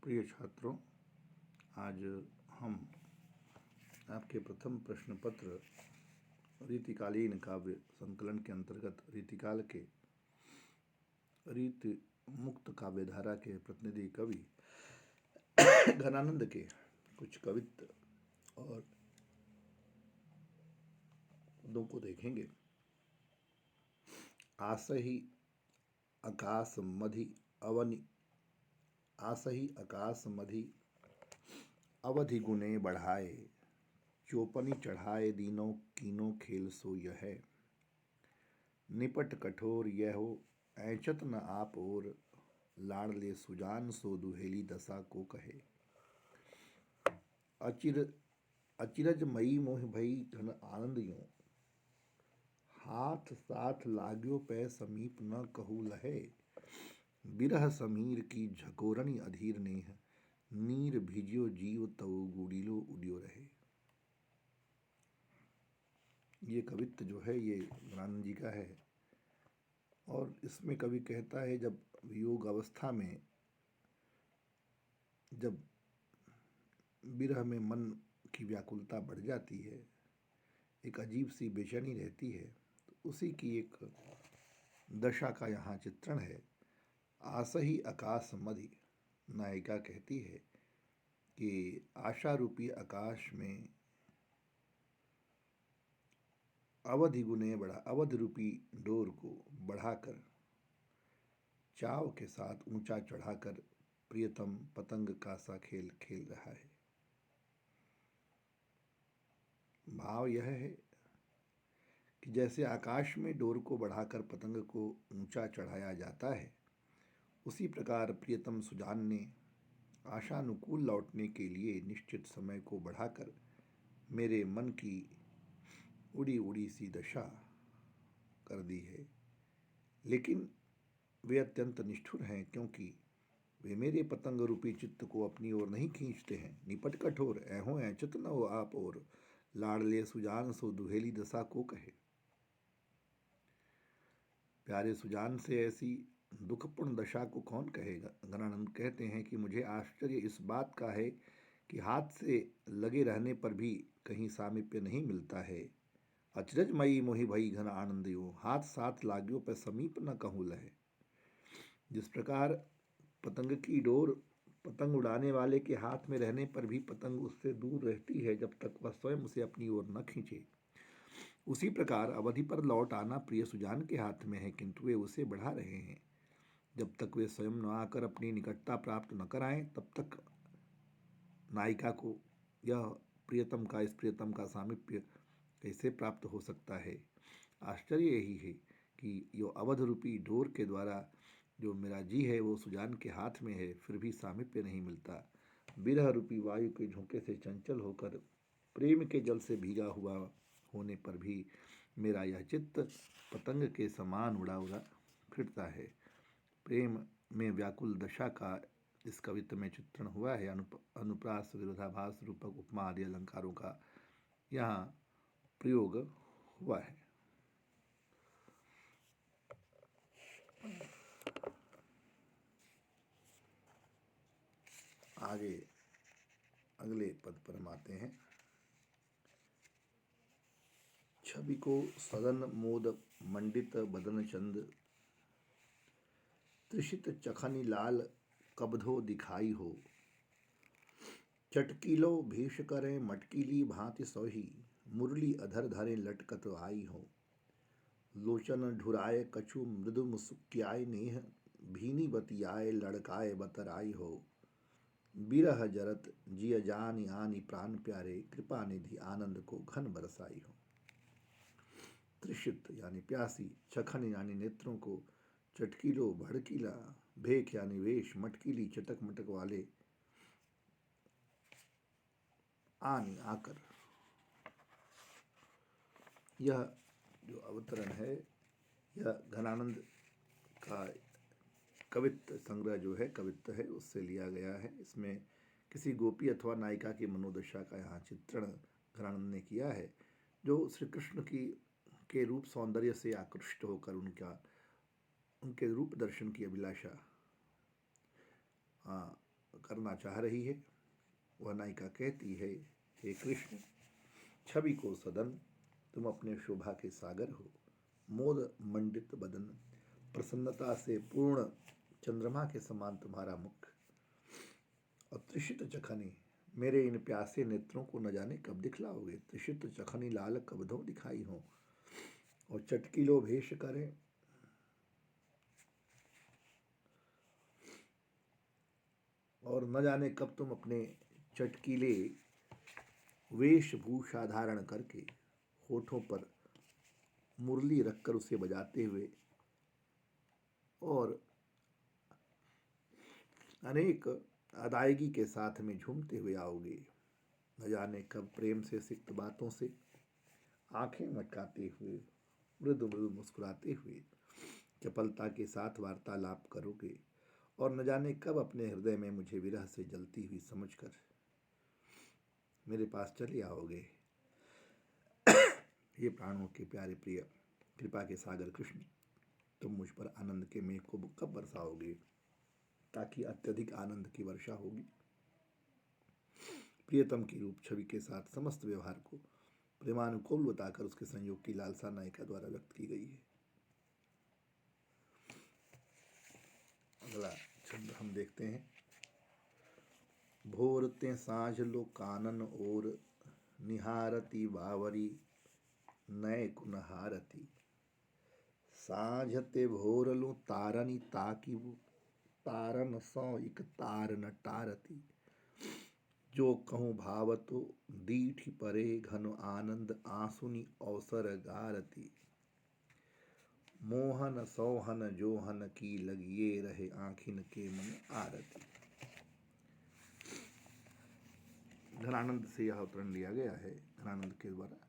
प्रिय छात्रों, आज हम आपके प्रथम प्रश्न पत्र रीतिकालीन काव्य संकलन के अंतर्गत रीतिकाल के रीति मुक्त काव्यधारा के प्रतिनिधि कवि घनानंद के कुछ कवित्व और पदों को देखेंगे। आसही आकाश मधि अवनि आसही आकाश मधि अवधि गुणे बढ़ाए, चौपनी चढ़ाए दीनों कीनों खेल सो यह है। निपट कठोर यह हो ऐचत न आप और, लाड़ ले सुजान सो दुहेली दशा को कहे। अचिरज मई मोह भई घन आनंद यूं, हाथ साथ लाग्यो पै समीप न कहू लहे। बिरह समीर की झकोरनी अधीर नेह, नीर भिजियो जीव तव गुड़ीलो उडियो रहे। ये कवित्व जो है ये घनानंद जी का है और इसमें कवि कहता है जब योग अवस्था में जब विरह में मन की व्याकुलता बढ़ जाती है, एक अजीब सी बेचैनी रहती है, तो उसी की एक दशा का यहाँ चित्रण है। आसही आकाश मधि, नायिका कहती है कि आशा रूपी आकाश में अवधि गुने बढ़ा, अवध रूपी डोर को बढ़ाकर चाव के साथ ऊंचा चढ़ाकर प्रियतम पतंग का सा खेल खेल रहा है। भाव यह है कि जैसे आकाश में डोर को बढ़ाकर पतंग को ऊंचा चढ़ाया जाता है, उसी प्रकार प्रियतम सुजान ने आशानुकूल लौटने के लिए निश्चित समय को बढ़ाकर मेरे मन की उड़ी उड़ी सी दशा कर दी है। लेकिन वे अत्यंत निष्ठुर हैं, क्योंकि वे मेरे पतंग रूपी चित्त को अपनी ओर नहीं खींचते हैं। निपट कठोर ऐहो ऐचत न हो आप और, लाड़ ले सुजान सो दुहेली दशा को कहे। प्यारे सुजान से ऐसी दुखपूर्ण दशा को कौन कहेगा। घनानंद कहते हैं कि मुझे आश्चर्य इस बात का है कि हाथ से लगे रहने पर भी कहीं सामीप्य नहीं मिलता है। अचरजमयी मोहि भई घन आनंद यूं, हाथ साथ लाग्यो पे समीप न कहूँ लहे। जिस प्रकार पतंग की डोर पतंग उड़ाने वाले के हाथ में रहने पर भी पतंग उससे दूर रहती है जब तक वह स्वयं उसे अपनी ओर न खींचे, उसी प्रकार अवधि पर लौट आना प्रिय सुजान के हाथ में है, किंतु वे उसे बढ़ा रहे हैं। जब तक वे स्वयं न आकर अपनी निकटता प्राप्त न कराएं, तब तक नायिका को यह प्रियतम का इस प्रियतम का सामीप्य कैसे प्राप्त हो सकता है। आश्चर्य यही है कि यो अवध रूपी डोर के द्वारा जो मेरा जी है वो सुजान के हाथ में है, फिर भी सामीप्य नहीं मिलता। बिरह रूपी वायु के झोंके से चंचल होकर प्रेम के जल से भीगा हुआ होने पर भी मेरा यह चित्त पतंग के समान उड़ा उड़ा फिरता है। प्रेम में व्याकुल दशा का इस कवित्व में चित्रण हुआ है। अनुप्रास, विरोधाभास, रूपक, उपमा आदि अलंकारों का यहाँ प्रयोग हुआ है। आगे अगले पद पर हम आते हैं। छवि को सदन मोद मंडित बदन चंद, त्रिषित चखनी लाल कबधो दिखाई हो। चटकीलो भीष करें मटकीली भांति सोही, मुरली अधर धरे लटकत आई हो। लोचन ढुराए कछु मृदु मुस्क्याय नेह, भीनी बतियाए लड़काए बतराई हो। बिरह जरत जिय जान आनी प्राण प्यारे, कृपा निधि आनंद को घन बरसाई हो। त्रिषित यानी प्यासी, चखन यानी नेत्रों को, चटकीलो भड़कीला, भेख यानी वेश, मटकीली चटक मटक वाले, आनी आकर। यह जो अवतरण है यह घनानंद का कवित्व संग्रह जो है कवित्व है उससे लिया गया है। इसमें किसी गोपी अथवा नायिका की मनोदशा का यहाँ चित्रण घनानंद ने किया है, जो श्री कृष्ण के रूप सौंदर्य से आकृष्ट होकर उनके रूप दर्शन की अभिलाषा करना चाह रही है। वह नायिका कहती है, हे कृष्ण, छवि को सदन, तुम अपने शोभा के सागर हो। मोद मंडित बदन, प्रसन्नता से पूर्ण चंद्रमा के समान तुम्हारा मुख। और त्रिषित चखनी, मेरे इन प्यासे नेत्रों को न जाने कब दिखलाओगे। त्रिषित चखनी लाल कब धो दिखाई हो। और चटकीलो भेष करें, और न जाने कब तुम अपने चटकीले वेशभूषा धारण करके होठों पर मुरली रखकर उसे बजाते हुए और अनेक अदायगी के साथ में झूमते हुए आओगे। न जाने कब प्रेम से सिक्त बातों से आंखें मटकाते हुए, मृदु मृदु मुस्कुराते हुए चपलता के साथ वार्तालाप करोगे। और न जाने कब अपने हृदय में मुझे विरह से जलती हुई समझकर मेरे पास चले आओगे। ये प्राणों के प्यारे प्रिय, कृपा के सागर कृष्ण, तुम मुझ पर आनंद के मेघ को कब बरसाओगे, ताकि अत्यधिक आनंद की वर्षा होगी। प्रियतम की रूप छवि के साथ समस्त व्यवहार को प्रेमानुकूल बताकर उसके संयोग की लालसा नायिका द्वारा व्यक्त की गई है। अगला छंद हम देखते हैं। भोरते साँझ लो कानन और, निहारती बावरी नय कुनहारती। साँझते भोर लो तारनी ताकि वो, तारन सौ इक तार न टारती। जो कहूँ भावतो दीठी परे, घन आनंद आंसुनि अवसर गारती। मोहन सौहन जोहन की लगिए रहे, आँखिन के मन आरती। घनानंद से यह अवतरण लिया गया है, घनानंद के द्वारा।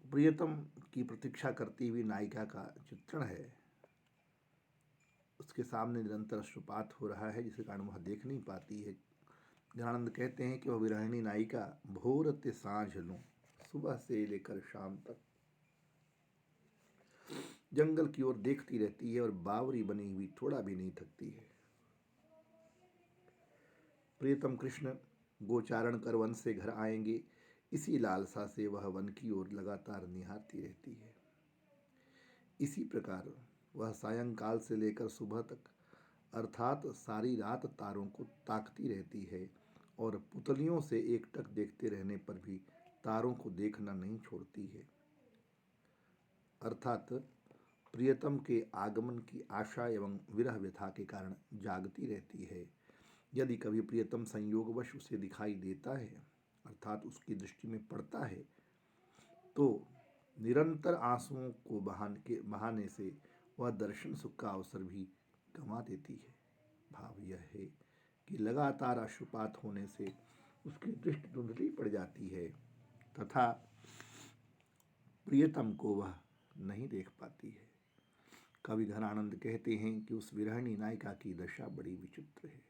प्रियतम की प्रतीक्षा करती हुई नायिका का चित्रण है। उसके सामने निरंतर अश्रुपात हो रहा है, जिसके कारण वह देख नहीं पाती है। घनानंद कहते हैं कि वह विरहिणी नायिका भोर ते साँझ लो, सुबह से लेकर शाम तक जंगल की ओर देखती रहती है और बावरी बनी हुई थोड़ा भी नहीं थकती है। प्रियतम कृष्ण गोचारण कर वन से घर आएंगे, इसी लालसा से वह वन की ओर लगातार निहारती रहती है। इसी प्रकार वह सायंकाल से लेकर सुबह तक अर्थात सारी रात तारों को ताकती रहती है और पुतलियों से एकटक देखते रहने पर भी तारों को देखना नहीं छोड़ती है। अर्थात प्रियतम के आगमन की आशा एवं विरह व्यथा के कारण जागती रहती है। यदि कभी प्रियतम संयोगवश उसे दिखाई देता है, अर्थात उसकी दृष्टि में पड़ता है, तो निरंतर आंसुओं को बहाने से वह दर्शन सुख का अवसर भी गंवा देती है। भाव यह है कि लगातार अश्रुपात होने से उसकी दृष्टि धुंधली पड़ जाती है तथा प्रियतम को वह नहीं देख पाती है। कवि घनानंद कहते हैं कि उस विरहिणी नायिका की दशा बड़ी विचित्र है।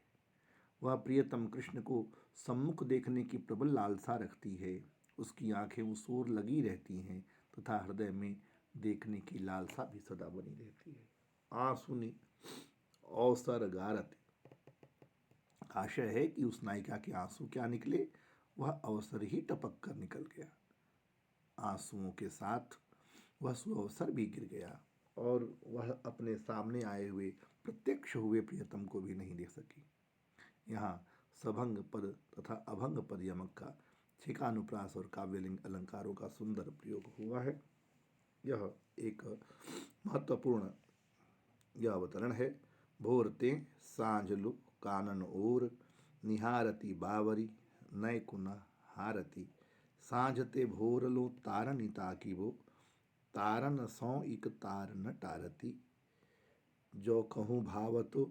वह प्रियतम कृष्ण को सम्मुख देखने की प्रबल लालसा रखती है। उसकी आंखें उस ओर लगी रहती हैं तथा हृदय में देखने की लालसा भी सदा बनी रहती है। आंसुनि अवसर गारती, आशय है कि उस नायिका के आंसू क्या निकले, वह अवसर ही टपक कर निकल गया। आंसुओं के साथ वह सुअवसर भी गिर गया और वह अपने सामने आए हुए प्रत्यक्ष हुए प्रियतम को भी नहीं देख सकी। यहाँ सभंग पद तथा अभंग पद यमक का छिकानुप्रास और काव्यलिंग अलंकारों का सुंदर प्रयोग हुआ है। यह एक महत्वपूर्ण यह अवतरण है। भोरते साँझ लो कानन ओर, निहारती बावरी नय कुन हारती। साँझते भोर लो तारनी ताकि वो, तारन सौ इक तार न टारती। जो कहूँ भावतो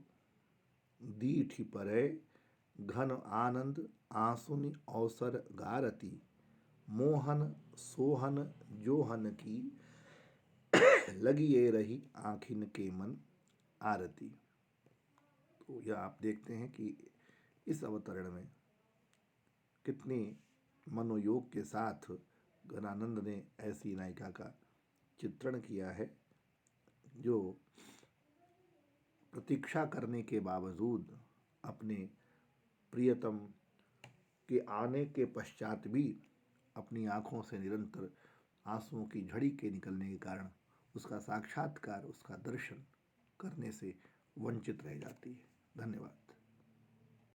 दीठी परै, घन आनंद आंसुनि अवसर गारती। मोहन सोहन जोहन की लगिए रही, आँखिन के मन आरती। तो यह आप देखते हैं कि इस अवतरण में कितने मनोयोग के साथ घनानंद ने ऐसी नायिका का चित्रण किया है जो प्रतीक्षा करने के बावजूद अपने प्रियतम के आने के पश्चात भी अपनी आँखों से निरंतर आंसुओं की झड़ी के निकलने के कारण उसका साक्षात्कार, उसका दर्शन करने से वंचित रह जाती है। धन्यवाद।